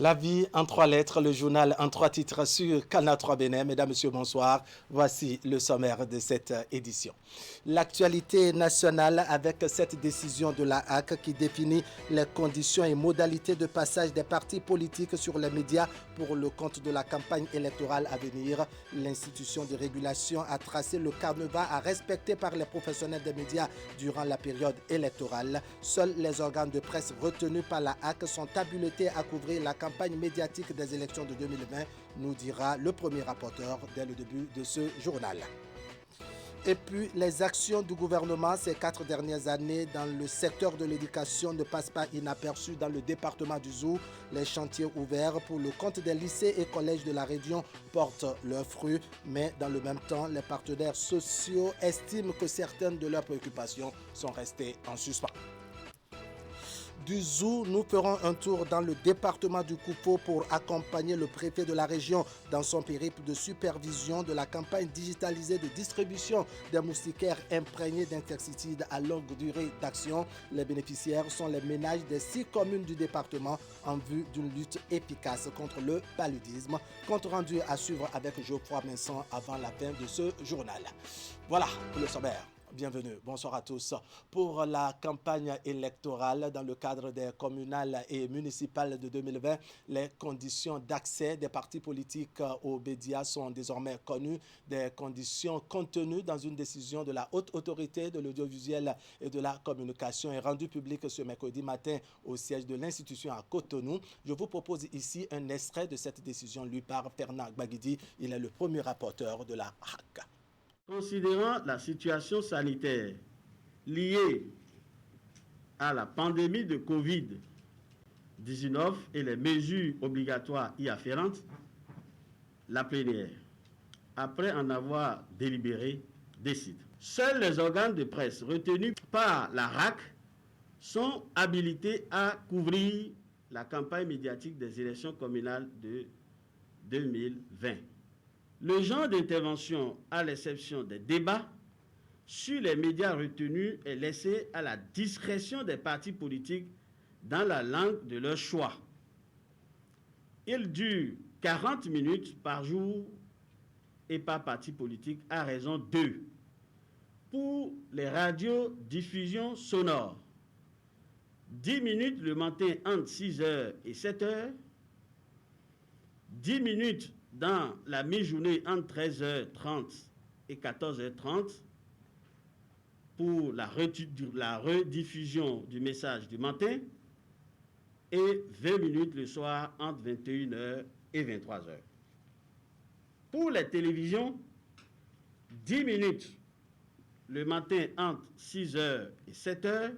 La vie en trois lettres, le journal en trois titres sur Canal 3 Bénin. Mesdames, Messieurs, bonsoir. Voici le sommaire de cette édition. L'actualité nationale avec cette décision de la HAC qui définit les conditions et modalités de passage des partis politiques sur les médias pour le compte de la campagne électorale à venir. L'institution de régulation a tracé le carnaval à respecter par les professionnels des médias durant la période électorale. Seuls les organes de presse retenus par la HAC sont habilités à couvrir la campagne médiatique des élections de 2020, nous dira le premier rapporteur dès le début de ce journal. Et puis, les actions du gouvernement ces 4 dernières années dans le secteur de l'éducation ne passent pas inaperçues dans le département du Zou. Les chantiers ouverts pour le compte des lycées et collèges de la région portent leurs fruits, mais dans le même temps, les partenaires sociaux estiment que certaines de leurs préoccupations sont restées en suspens. Du Zou, nous ferons un tour dans le département du Koufo pour accompagner le préfet de la région dans son périple de supervision de la campagne digitalisée de distribution des moustiquaires imprégnés d'insecticides à longue durée d'action. Les bénéficiaires sont les ménages des 6 communes du département en vue d'une lutte efficace contre le paludisme. Compte rendu à suivre avec Geoffroy Vincent avant la fin de ce journal. Voilà pour le sommaire. Bienvenue, bonsoir à tous. Pour la campagne électorale dans le cadre des communales et municipales de 2020, les conditions d'accès des partis politiques aux médias sont désormais connues. Des conditions contenues dans une décision de la Haute Autorité de l'audiovisuel et de la communication et rendue publique ce mercredi matin au siège de l'institution à Cotonou. Je vous propose ici un extrait de cette décision lu par Fernand Gbagidi. Il est le premier rapporteur de la HAC. Considérant la situation sanitaire liée à la pandémie de Covid-19 et les mesures obligatoires y afférentes, la plénière, après en avoir délibéré, décide. Seuls les organes de presse retenus par la RAC sont habilités à couvrir la campagne médiatique des élections communales de 2020. Le genre d'intervention, à l'exception des débats sur les médias retenus, est laissé à la discrétion des partis politiques dans la langue de leur choix. Il dure 40 minutes par jour et par parti politique à raison de. Pour les radiodiffusions sonores, 10 minutes le matin entre 6h et 7h, 10 minutes dans la mi-journée entre 13h30 et 14h30 pour la rediffusion du message du matin et 20 minutes le soir entre 21h et 23h. Pour les télévisions, 10 minutes le matin entre 6h et 7h,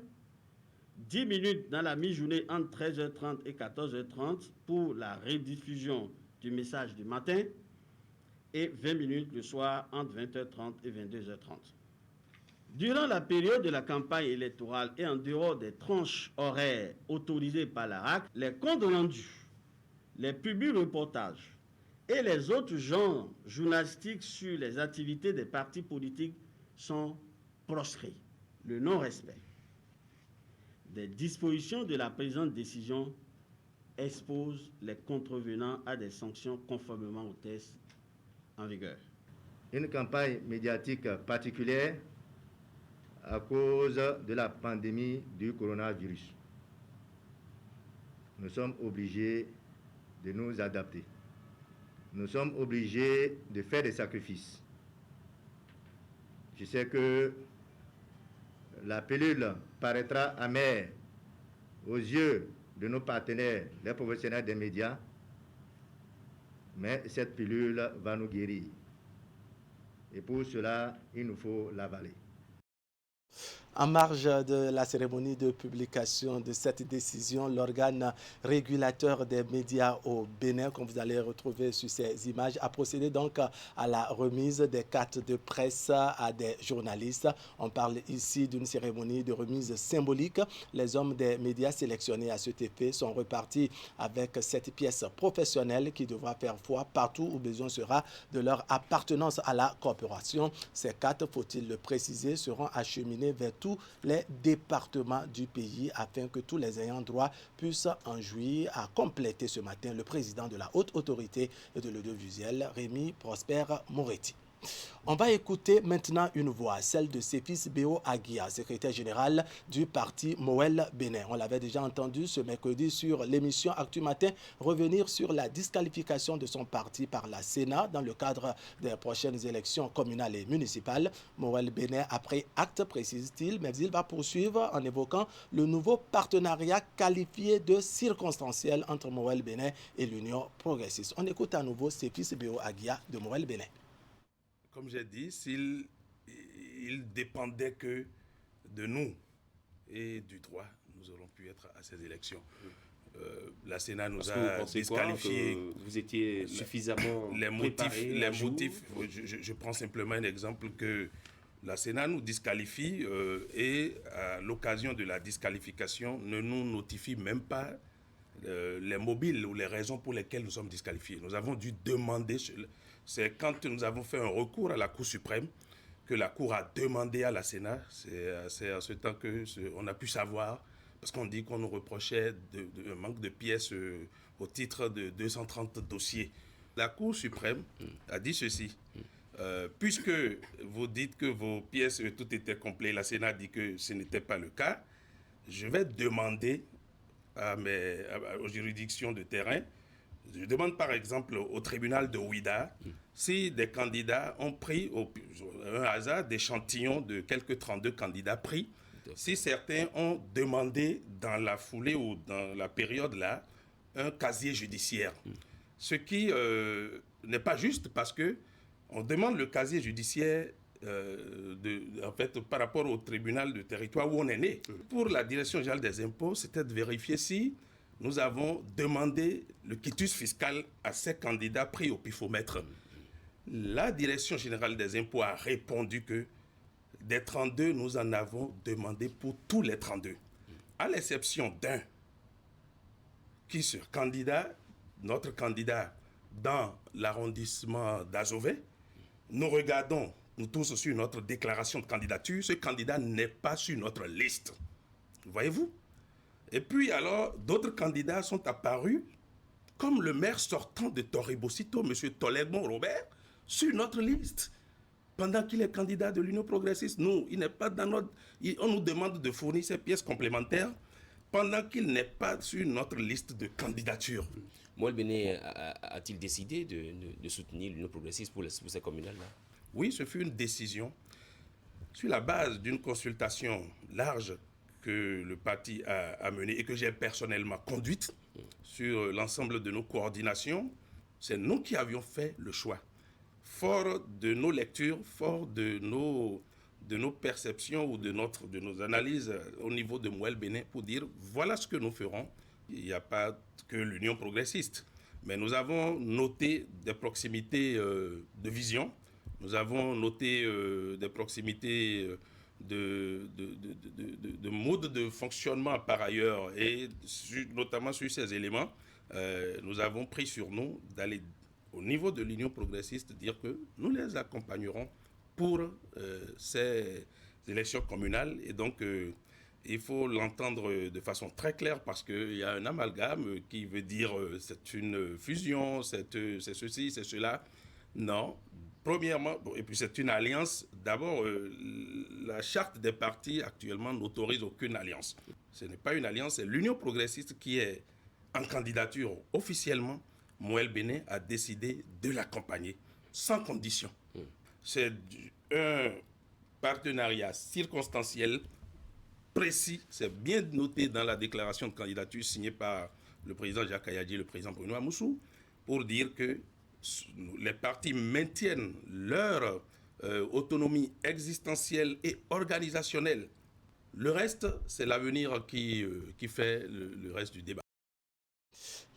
10 minutes dans la mi-journée entre 13h30 et 14h30 pour la rediffusion du message du matin et 20 minutes le soir entre 20h30 et 22h30. Durant la période de la campagne électorale et en dehors des tranches horaires autorisées par la RAC, les comptes rendus, les publi-reportages et les autres genres journalistiques sur les activités des partis politiques sont proscrits. Le non-respect des dispositions de la présente décision expose les contrevenants à des sanctions conformément aux textes en vigueur. Une campagne médiatique particulière à cause de la pandémie du coronavirus. Nous sommes obligés de nous adapter. Nous sommes obligés de faire des sacrifices. Je sais que la pilule paraîtra amère aux yeux de nos partenaires, les professionnels des médias, mais cette pilule va nous guérir. Et pour cela, il nous faut l'avaler. En marge de la cérémonie de publication de cette décision, l'organe régulateur des médias au Bénin, comme vous allez retrouver sur ces images, a procédé donc à la remise des cartes de presse à des journalistes. On parle ici d'une cérémonie de remise symbolique. Les hommes des médias sélectionnés à cet effet sont repartis avec cette pièce professionnelle qui devra faire foi partout où besoin sera de leur appartenance à la corporation. Ces cartes, faut-il le préciser, seront acheminées vers tous les départements du pays afin que tous les ayants droit puissent en jouir, a complété ce matin le président de la Haute Autorité de l'Audiovisuel, Rémi Prosper Moretti. On va écouter maintenant une voix, celle de Séphis Béo Aguia, secrétaire général du parti Moël Bénin. On l'avait déjà entendu ce mercredi sur l'émission Actu Matin revenir sur la disqualification de son parti par la Sénat dans le cadre des prochaines élections communales et municipales. Moël Bénin a pris acte, précise-t-il, mais il va poursuivre en évoquant le nouveau partenariat qualifié de circonstanciel entre Moël Bénin et l'Union progressiste. On écoute à nouveau Séphis Béo Aguia de Moël Bénin. Comme j'ai dit, il dépendait que de nous et du droit, nous aurons pu être à ces élections. La Sénat nous a disqualifiés. Vous étiez suffisamment les motifs. Je prends simplement un exemple que la Sénat nous disqualifie et à l'occasion de la disqualification ne nous notifie même pas les mobiles ou les raisons pour lesquelles nous sommes disqualifiés. Nous avons dû demander. C'est quand nous avons fait un recours à la Cour suprême que la Cour a demandé à la Sénat. C'est à ce temps qu'on a pu savoir, parce qu'on dit qu'on nous reprochait un manque de pièces au titre de 230 dossiers. La Cour suprême a dit ceci. Puisque vous dites que vos pièces, tout était complet, la Sénat dit que ce n'était pas le cas, je vais demander aux juridictions de terrain. Je demande par exemple au tribunal de Ouida si des candidats ont pris un hasard d'échantillons de quelques 32 candidats pris, si certains ont demandé dans la foulée ou dans la période là un casier judiciaire. Ce qui n'est pas juste parce que on demande le casier judiciaire en fait, par rapport au tribunal de territoire où on est né. Pour la direction générale des impôts, c'était de vérifier si nous avons demandé le quitus fiscal à ces candidats pris au pifomètre. La direction générale des impôts a répondu que des 32, nous en avons demandé pour tous les 32. À l'exception d'un qui se candidat, notre candidat dans l'arrondissement d'Azové, nous regardons, nous tous sur notre déclaration de candidature, ce candidat n'est pas sur notre liste. Voyez-vous ? Et puis alors, d'autres candidats sont apparus, comme le maire sortant de Toribocito, M. Toledmon Robert, sur notre liste, pendant qu'il est candidat de l'Union progressiste. Nous, il n'est pas dans notre... On nous demande de fournir ces pièces complémentaires, pendant qu'il n'est pas sur notre liste de candidature. Moël Bénin a-t-il décidé de soutenir l'Union progressiste pour ces communales-là? Oui, ce fut une décision sur la base d'une consultation large que le parti a menée et que j'ai personnellement conduite sur l'ensemble de nos coordinations. C'est nous qui avions fait le choix. Fort de nos lectures, fort de nos perceptions ou de nos analyses au niveau de Moël Bénin pour dire voilà ce que nous ferons. Il n'y a pas que l'Union progressiste, mais nous avons noté des proximités de vision, nous avons noté des proximités de mode de fonctionnement par ailleurs et notamment sur ces éléments, nous avons pris sur nous d'aller au niveau de l'Union progressiste dire que nous les accompagnerons pour ces élections communales et donc il faut l'entendre de façon très claire parce qu'il y a un amalgame qui veut dire c'est une fusion, c'est ceci, c'est cela. Non. Premièrement, et puis c'est une alliance. D'abord, la charte des partis actuellement n'autorise aucune alliance. Ce n'est pas une alliance, c'est l'Union progressiste qui est en candidature officiellement. Moël Bénin a décidé de l'accompagner sans condition. C'est un partenariat circonstanciel précis, c'est bien noté dans la déclaration de candidature signée par le président Jacques Kayadji et le président Bruno Amoussou, pour dire que les partis maintiennent leur autonomie existentielle et organisationnelle. Le reste, c'est l'avenir qui fait le reste du débat.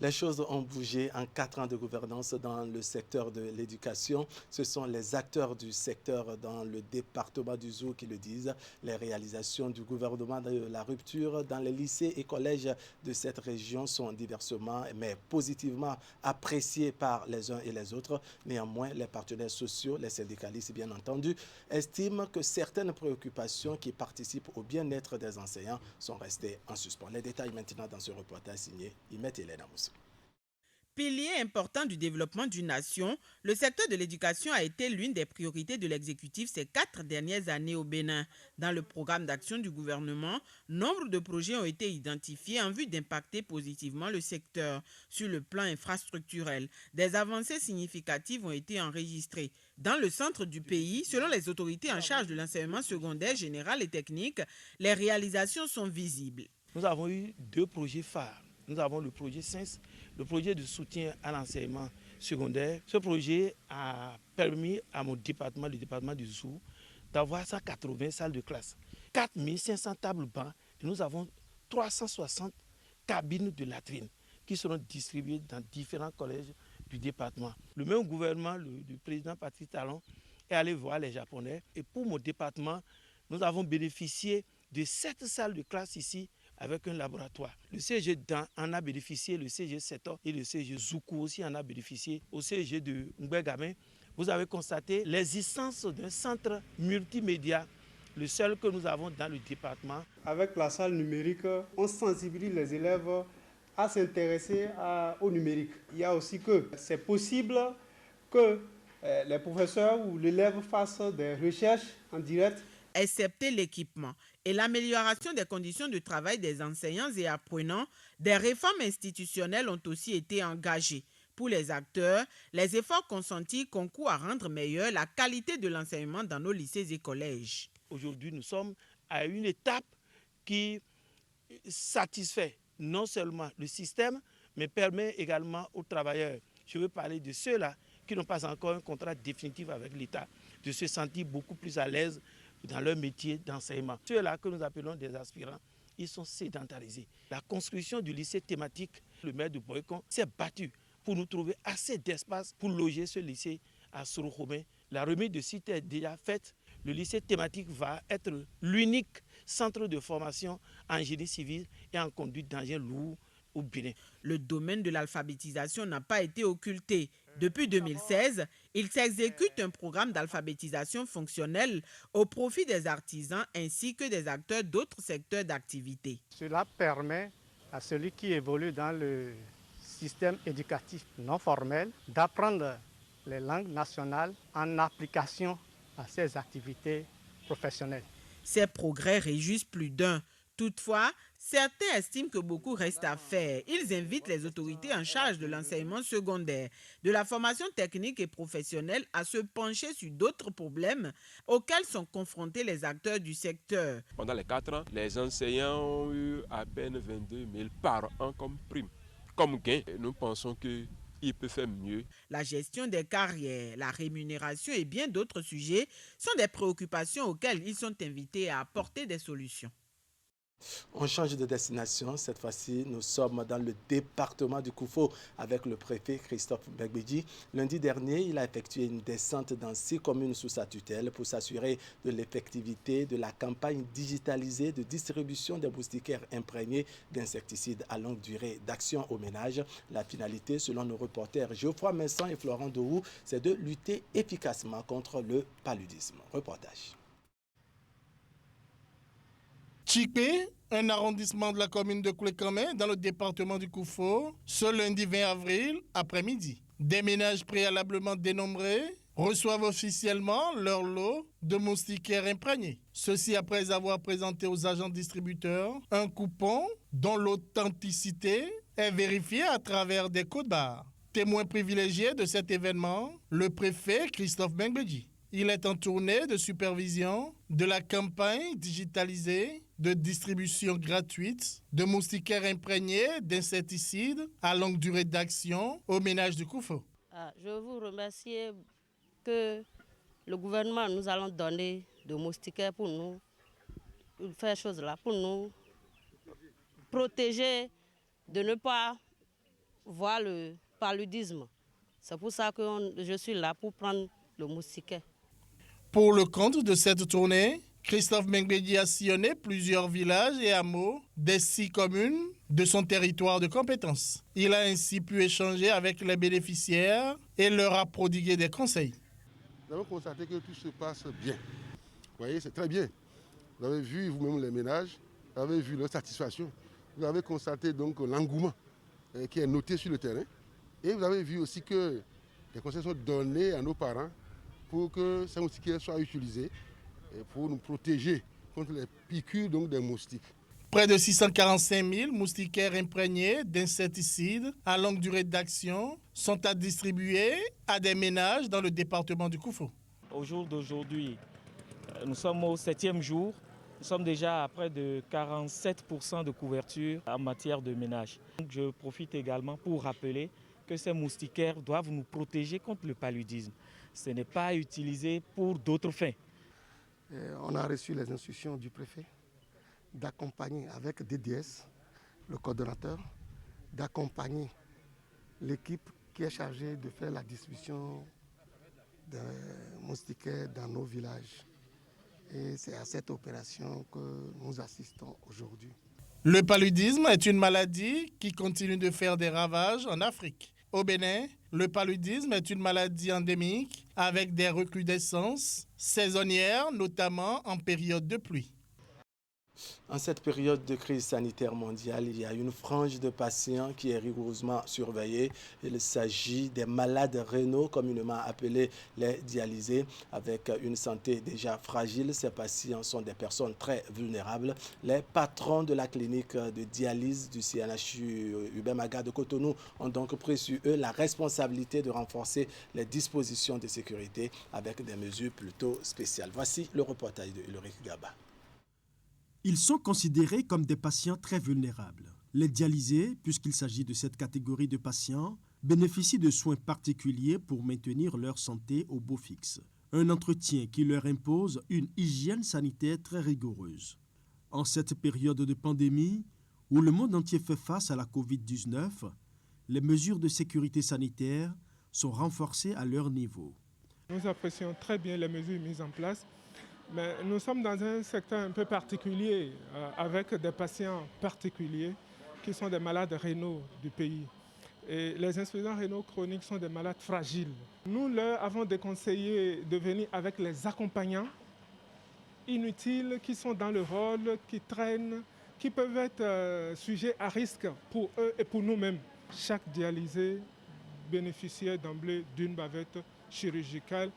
Les choses ont bougé en 4 ans de gouvernance dans le secteur de l'éducation. Ce sont les acteurs du secteur dans le département du Zou qui le disent. Les réalisations du gouvernement de la rupture dans les lycées et collèges de cette région sont diversement, mais positivement appréciées par les uns et les autres. Néanmoins, les partenaires sociaux, les syndicalistes bien entendu, estiment que certaines préoccupations qui participent au bien-être des enseignants sont restées en suspens. Les détails maintenant dans ce reportage signé Imet Hélène Amoussou. Pilier important du développement d'une nation, le secteur de l'éducation a été l'une des priorités de l'exécutif ces 4 dernières années au Bénin. Dans le programme d'action du gouvernement, nombre de projets ont été identifiés en vue d'impacter positivement le secteur. Sur le plan infrastructurel, des avancées significatives ont été enregistrées. Dans le centre du pays, selon les autorités en charge de l'enseignement secondaire général et technique, les réalisations sont visibles. Nous avons eu 2 projets phares. Nous avons le projet SENS, le projet de soutien à l'enseignement secondaire. Ce projet a permis à mon département, le département du Zou, d'avoir 180 salles de classe, 4500 tables bancs et nous avons 360 cabines de latrines qui seront distribuées dans différents collèges du département. Le même gouvernement, le président Patrice Talon, est allé voir les Japonais et pour mon département, nous avons bénéficié de 7 salles de classe ici avec un laboratoire. Le CG en a bénéficié, le CG Seto et le CG Zoukou aussi en a bénéficié. Au CG de Mbegame, vous avez constaté l'existence d'un centre multimédia, le seul que nous avons dans le département. Avec la salle numérique, on sensibilise les élèves à s'intéresser au numérique. Il y a aussi que c'est possible que les professeurs ou l'élève fassent des recherches en direct. Excepté l'équipement et l'amélioration des conditions de travail des enseignants et apprenants, des réformes institutionnelles ont aussi été engagées. Pour les acteurs, les efforts consentis concourent à rendre meilleure la qualité de l'enseignement dans nos lycées et collèges. Aujourd'hui, nous sommes à une étape qui satisfait non seulement le système, mais permet également aux travailleurs, je veux parler de ceux-là qui n'ont pas encore un contrat définitif avec l'État, de se sentir beaucoup plus à l'aise dans leur métier d'enseignement. Ceux-là que nous appelons des aspirants, ils sont sédentarisés. La construction du lycée thématique, le maire de Boycon s'est battu pour nous trouver assez d'espace pour loger ce lycée à Sorokhomé. La remise de site est déjà faite. Le lycée thématique va être l'unique centre de formation en génie civil et en conduite d'engins lourds au Bénin. Le domaine de l'alphabétisation n'a pas été occulté. Depuis 2016, il s'exécute un programme d'alphabétisation fonctionnelle au profit des artisans ainsi que des acteurs d'autres secteurs d'activité. Cela permet à celui qui évolue dans le système éducatif non formel d'apprendre les langues nationales en application à ses activités professionnelles. Ces progrès réjouissent plus d'un. Toutefois, certains estiment que beaucoup reste à faire. Ils invitent les autorités en charge de l'enseignement secondaire, de la formation technique et professionnelle à se pencher sur d'autres problèmes auxquels sont confrontés les acteurs du secteur. Pendant les 4 ans, les enseignants ont eu à peine 22 000 par an comme prime, comme gain. Nous pensons qu'il peut faire mieux. La gestion des carrières, la rémunération et bien d'autres sujets sont des préoccupations auxquelles ils sont invités à apporter des solutions. On change de destination. Cette fois-ci, nous sommes dans le département du Koufo avec le préfet Christophe Begbedji. Lundi dernier, il a effectué une descente dans 6 communes sous sa tutelle pour s'assurer de l'effectivité de la campagne digitalisée de distribution des moustiquaires imprégnés d'insecticides à longue durée d'action au ménage. La finalité, selon nos reporters Geoffroy Vincent et Florent Dourou, c'est de lutter efficacement contre le paludisme. Reportage. Tchipé, un arrondissement de la commune de Koulékamé dans le département du Koufo, ce lundi 20 avril après-midi. Des ménages préalablement dénombrés reçoivent officiellement leur lot de moustiquaires imprégnés. Ceci après avoir présenté aux agents distributeurs un coupon dont l'authenticité est vérifiée à travers des codes barres. Témoin privilégié de cet événement, le préfet Christophe Begbedji. Il est en tournée de supervision de la campagne digitalisée de distribution gratuite de moustiquaires imprégnés d'insecticides à longue durée d'action au ménage du Koufo. Je vous remercie que le gouvernement nous allons donner de moustiquaires pour nous faire chose là, pour nous protéger de ne pas voir le paludisme. C'est pour ça que je suis là pour prendre le moustiquaire. Pour le compte de cette tournée, Christophe Mengbedi a sillonné plusieurs villages et hameaux des 6 communes de son territoire de compétence. Il a ainsi pu échanger avec les bénéficiaires et leur a prodigué des conseils. Nous avons constaté que tout se passe bien. Vous voyez, c'est très bien. Vous avez vu vous-même les ménages, vous avez vu leur satisfaction. Vous avez constaté donc l'engouement qui est noté sur le terrain. Et vous avez vu aussi que les conseils sont donnés à nos parents pour que ces moustiquaires soient utilisés pour nous protéger contre les piqûres donc, des moustiques. Près de 645 000 moustiquaires imprégnés d'insecticides à longue durée d'action sont à distribuer à des ménages dans le département du Koufo. Au jour d'aujourd'hui, nous sommes au 7e jour. Nous sommes déjà à près de 47% de couverture en matière de ménage. Je profite également pour rappeler que ces moustiquaires doivent nous protéger contre le paludisme. Ce n'est pas utilisé pour d'autres fins. On a reçu les instructions du préfet d'accompagner avec DDS, le coordonnateur, d'accompagner l'équipe qui est chargée de faire la distribution des moustiquaires dans nos villages. Et c'est à cette opération que nous assistons aujourd'hui. Le paludisme est une maladie qui continue de faire des ravages en Afrique. Au Bénin, le paludisme est une maladie endémique avec des recrudescences saisonnières, notamment en période de pluie. En cette période de crise sanitaire mondiale, il y a une frange de patients qui est rigoureusement surveillée. Il s'agit des malades rénaux, communément appelés les dialysés, avec une santé déjà fragile. Ces patients sont des personnes très vulnérables. Les patrons de la clinique de dialyse du CNHU Hubert Maga de Cotonou ont donc pris sur eux la responsabilité de renforcer les dispositions de sécurité avec des mesures plutôt spéciales. Voici le reportage de Ulrich Gaba. Ils sont considérés comme des patients très vulnérables. Les dialysés, puisqu'il s'agit de cette catégorie de patients, bénéficient de soins particuliers pour maintenir leur santé au beau fixe. Un entretien qui leur impose une hygiène sanitaire très rigoureuse. En cette période de pandémie, où le monde entier fait face à la Covid-19, les mesures de sécurité sanitaire sont renforcées à leur niveau. Nous apprécions très bien les mesures mises en place. Mais nous sommes dans un secteur un peu particulier, avec des patients particuliers qui sont des malades rénaux du pays. Et les insuffisants rénaux chroniques sont des malades fragiles. Nous leur avons déconseillé de venir avec les accompagnants inutiles qui sont dans le rôle, qui traînent, qui peuvent être sujets à risque pour eux et pour nous-mêmes. Chaque dialysé bénéficiait d'emblée d'une bavette chirurgicale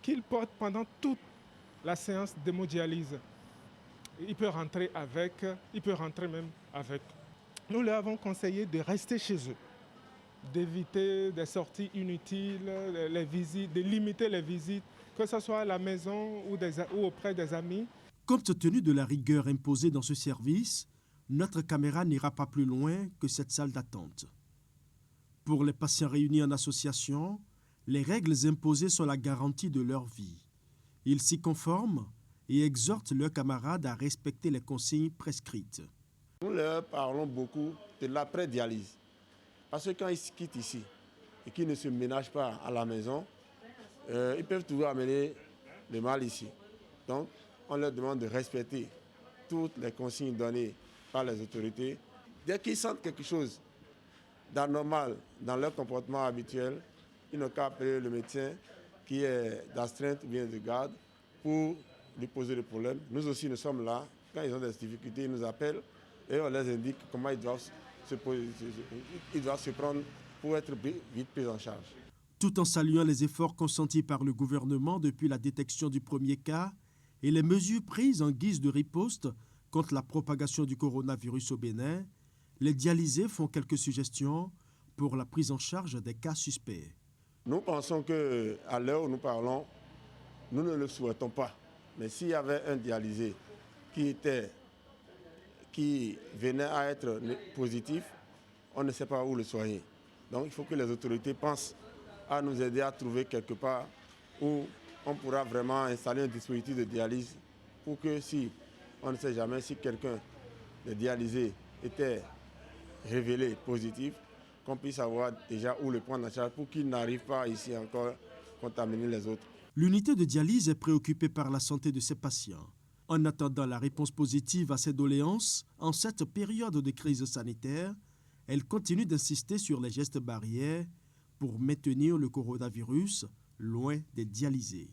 qu'il porte pendant toute la séance d'hémodialyse. Il peut rentrer avec, il peut rentrer même avec. Nous leur avons conseillé de rester chez eux, d'éviter des sorties inutiles, les visites, de limiter les visites, que ce soit à la maison ou auprès des amis. Compte tenu de la rigueur imposée dans ce service, notre caméra n'ira pas plus loin que cette salle d'attente. Pour les patients réunis en association, les règles imposées sont la garantie de leur vie. Ils s'y conforment et exhortent leurs camarades à respecter les consignes prescrites. Nous leur parlons beaucoup de l'après-dialyse. Parce que quand ils quittent ici et qu'ils ne se ménagent pas à la maison, ils peuvent toujours amener le mal ici. Donc, on leur demande de respecter toutes les consignes données par les autorités. Dès qu'ils sentent quelque chose d'anormal dans leur comportement habituel, ils n'ont qu'à appeler le médecin qui est d'astreinte ou bien de garde pour lui poser le problème. Nous aussi, nous sommes là. Quand ils ont des difficultés, ils nous appellent et on les indique comment ils doivent se prendre pour être vite pris en charge. Tout en saluant les efforts consentis par le gouvernement depuis la détection du premier cas et les mesures prises en guise de riposte contre la propagation du coronavirus au Bénin, les dialysés font quelques suggestions pour la prise en charge des cas suspects. Nous pensons qu'à l'heure où nous parlons, nous ne le souhaitons pas. Mais s'il y avait un dialysé qui venait à être positif, on ne sait pas où le soigner. Donc il faut que les autorités pensent à nous aider à trouver quelque part où on pourra vraiment installer un dispositif de dialyse pour que si, on ne sait jamais, si quelqu'un de dialysé était révélé positif, qu'on puisse savoir déjà où le prendre en charge pour qu'il n'arrive pas ici encore contaminer les autres. L'unité de dialyse est préoccupée par la santé de ses patients. En attendant la réponse positive à ses doléances, en cette période de crise sanitaire, elle continue d'insister sur les gestes barrières pour maintenir le coronavirus loin des dialysés.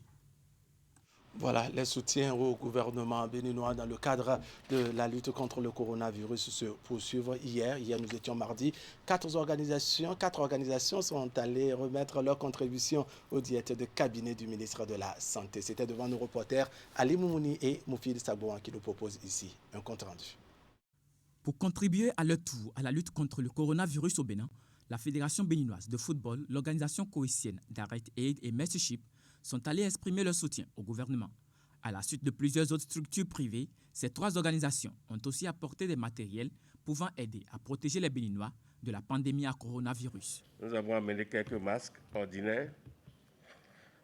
Voilà, les soutiens au gouvernement béninois dans le cadre de la lutte contre le coronavirus se poursuivent hier. Hier, nous étions mardi. Quatre organisations sont allées remettre leur contribution aux diètes de cabinet du ministre de la Santé. C'était devant nos reporters Ali Moumouni et Moufid Sabouan qui nous proposent ici un compte rendu. Pour contribuer à leur tour à la lutte contre le coronavirus au Bénin, la Fédération béninoise de football, l'organisation coïtienne Direct Aid et Mercyship sont allés exprimer leur soutien au gouvernement. À la suite de plusieurs autres structures privées, ces trois organisations ont aussi apporté des matériels pouvant aider à protéger les Béninois de la pandémie à coronavirus. Nous avons amené quelques masques ordinaires,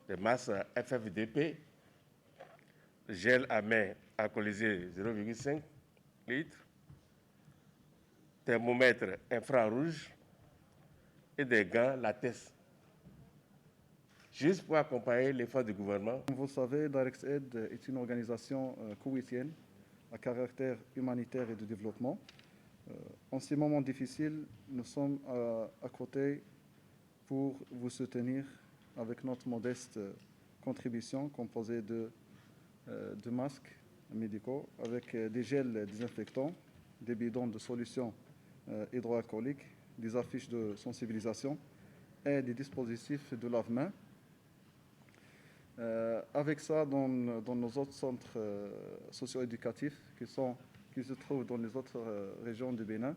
des masques FFDP, gel à main alcoolisé 0,5 litres, thermomètre infrarouge et des gants latex. Juste pour accompagner l'effort du gouvernement. Vous savez, Direct Aid est une organisation koweïtienne à caractère humanitaire et de développement. En ces moments difficiles, nous sommes à côté pour vous soutenir avec notre modeste contribution composée de masques médicaux, avec des gels désinfectants, des bidons de solutions hydroalcooliques, des affiches de sensibilisation et des dispositifs de lave-mains. Avec ça, dans nos autres centres socio-éducatifs qui se trouvent dans les autres régions du Bénin,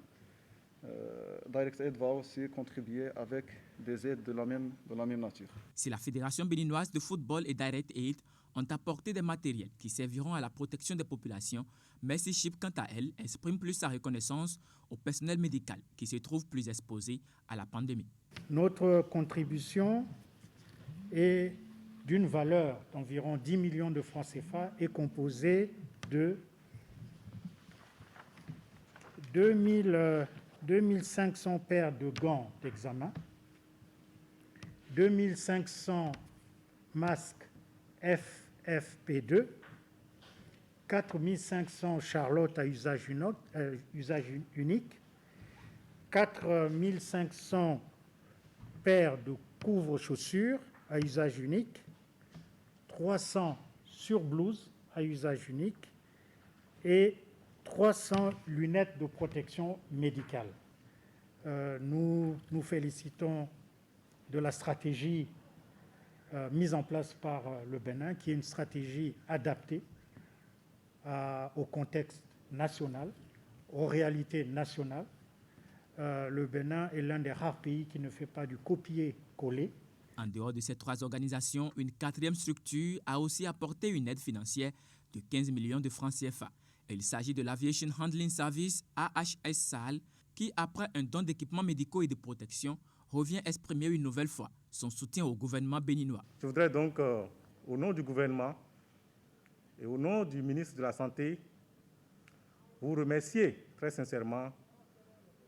Direct Aid va aussi contribuer avec des aides de la même nature. Si la Fédération béninoise de football et Direct Aid ont apporté des matériels qui serviront à la protection des populations, Mercyship, quant à elle, exprime plus sa reconnaissance au personnel médical qui se trouve plus exposé à la pandémie. Notre contribution est d'une valeur d'environ 10 millions de francs CFA est composée de 2500 paires de gants d'examen, 2500 masques FFP2, 4500 charlottes à usage unique, 4500 paires de couvre-chaussures à usage unique, 300 surblouses à usage unique et 300 lunettes de protection médicale. Nous nous félicitons de la stratégie mise en place par le Bénin, qui est une stratégie adaptée au contexte national, aux réalités nationales. Le Bénin est l'un des rares pays qui ne fait pas du copier-coller. En dehors de ces trois organisations, une quatrième structure a aussi apporté une aide financière de 15 millions de francs CFA. Il s'agit de l'Aviation Handling Service AHS SAL, qui, après un don d'équipements médicaux et de protection, revient exprimer une nouvelle fois son soutien au gouvernement béninois. Je voudrais donc, au nom du gouvernement et au nom du ministre de la Santé, vous remercier très sincèrement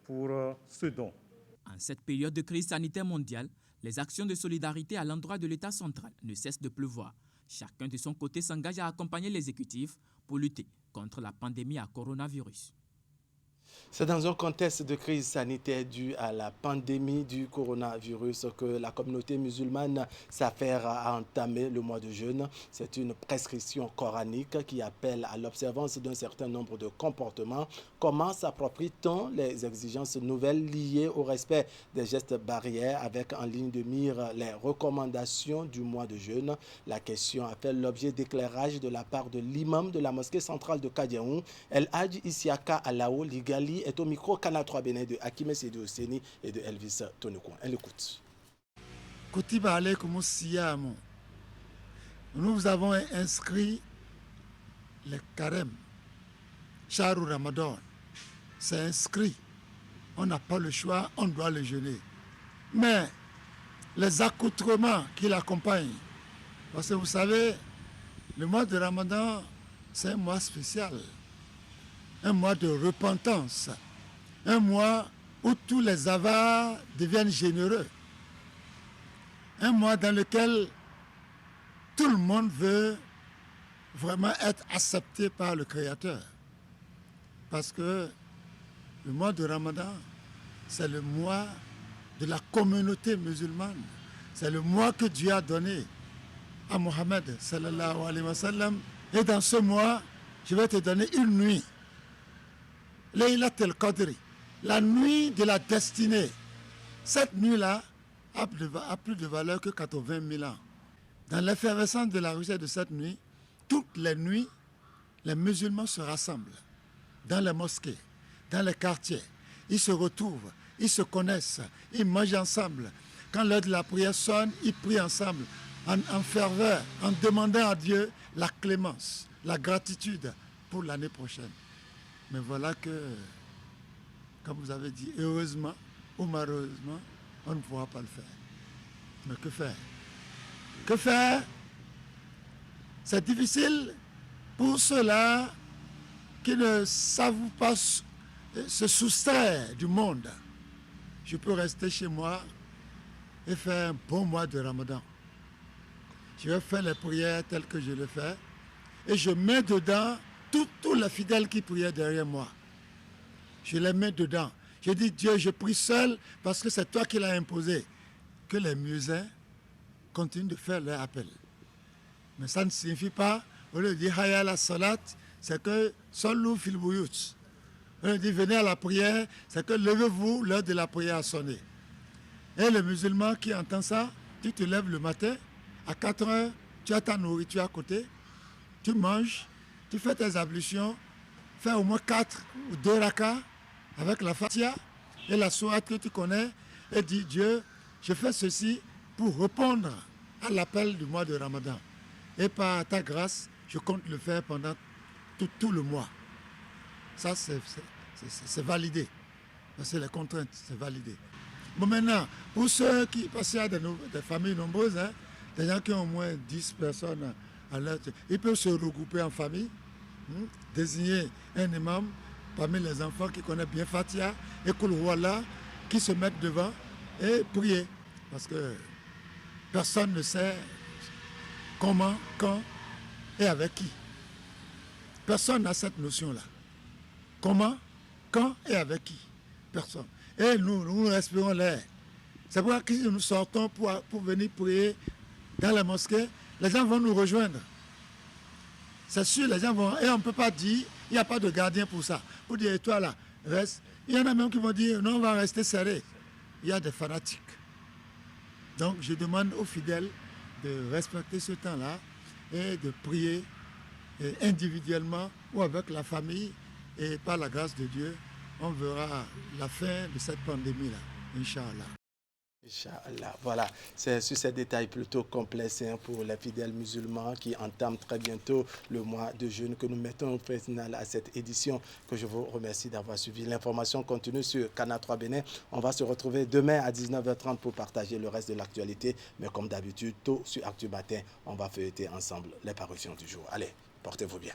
pour ce don. En cette période de crise sanitaire mondiale, les actions de solidarité à l'endroit de l'État central ne cessent de pleuvoir. Chacun de son côté s'engage à accompagner l'exécutif pour lutter contre la pandémie à coronavirus. C'est dans un contexte de crise sanitaire due à la pandémie du coronavirus que la communauté musulmane s'affaire à entamer le mois de jeûne. C'est une prescription coranique qui appelle à l'observance d'un certain nombre de comportements. Comment s'approprie-t-on les exigences nouvelles liées au respect des gestes barrières avec en ligne de mire les recommandations du mois de jeûne? La question a fait l'objet d'éclairage de la part de l'imam de la mosquée centrale de Kadiaou, El Hadj Isiaka Alao Ligali, est au micro Canal 3 Bénin de Hakime Sidi Osseni et de Elvis Tonokouan. Elle écoute. Nous avons inscrit le carême, Shahrou Ramadan. C'est inscrit. On n'a pas le choix, on doit le jeûner. Mais les accoutrements qui l'accompagnent, parce que vous savez, le mois de Ramadan, c'est un mois spécial. Un mois de repentance, un mois où tous les avares deviennent généreux. Un mois dans lequel tout le monde veut vraiment être accepté par le Créateur. Parce que le mois de Ramadan, c'est le mois de la communauté musulmane. C'est le mois que Dieu a donné à Mohammed sallallahu alayhi wa sallam. Et dans ce mois, je vais te donner une nuit. Laylat al-Qadri, la nuit de la destinée. Cette nuit-là a plus de valeur que 80 000 ans. Dans l'effervescence de la richesse de cette nuit, toutes les nuits, les musulmans se rassemblent dans les mosquées, dans les quartiers. Ils se retrouvent, ils se connaissent, ils mangent ensemble. Quand l'heure de la prière sonne, ils prient ensemble, en ferveur, en demandant à Dieu la clémence, la gratitude pour l'année prochaine. Mais voilà que, comme vous avez dit, heureusement ou malheureusement, on ne pourra pas le faire. Mais que faire? Que faire? C'est difficile pour ceux-là qui ne savent pas se soustraire du monde. Je peux rester chez moi et faire un bon mois de Ramadan. Je vais faire les prières telles que je le fais et je mets dedans tous les fidèles qui priaient derrière moi. Je les mets dedans. Je dis, Dieu, je prie seul parce que c'est toi qui l'as imposé. Que les muezzins continuent de faire leur appel. Mais ça ne signifie pas, au lieu de dire Hayya la salat, c'est que Sallu fil buyut. Au lieu de dire venez à la prière, c'est que levez-vous, l'heure de la prière a sonné. Et le musulman qui entend ça, tu te lèves le matin, à 4 heures, tu as ta nourriture à côté, tu manges, tu fais tes ablutions, fais au moins 4 ou 2 rakas avec la Fatiha et la sourate que tu connais et dis Dieu, je fais ceci pour répondre à l'appel du mois de Ramadan. Et par ta grâce, je compte le faire pendant tout le mois. Ça, c'est validé. C'est les contraintes, c'est validé. Bon, maintenant, pour ceux qui passent à des familles nombreuses, hein, des gens qui ont au moins 10 personnes à l'heure, ils peuvent se regrouper en famille, désigner un imam parmi les enfants qui connaissent bien Fatiha et Kul Huwallah, qui se mettent devant et prier. Parce que personne ne sait comment, quand et avec qui. Personne n'a cette notion-là. Comment, quand et avec qui. Personne. Et nous respirons l'air. C'est pourquoi que nous sortons pour venir prier dans la mosquée, les gens vont nous rejoindre. C'est sûr, les gens vont... Et on ne peut pas dire, il n'y a pas de gardien pour ça. Pour dire, toi là, reste. Il y en a même qui vont dire, non, on va rester serré. Il y a des fanatiques. Donc, je demande aux fidèles de respecter ce temps-là et de prier individuellement ou avec la famille. Et par la grâce de Dieu, on verra la fin de cette pandémie-là, Inch'Allah. Inch'Allah. Voilà, c'est sur ces détails plutôt complexes pour les fidèles musulmans qui entament très bientôt le mois de jeûne que nous mettons au final à cette édition, que je vous remercie d'avoir suivi. L'information continue sur Canal 3 Bénin. On va se retrouver demain à 19h30 pour partager le reste de l'actualité. Mais comme d'habitude, tôt sur Actu Matin, on va feuilleter ensemble les parutions du jour. Allez, portez-vous bien.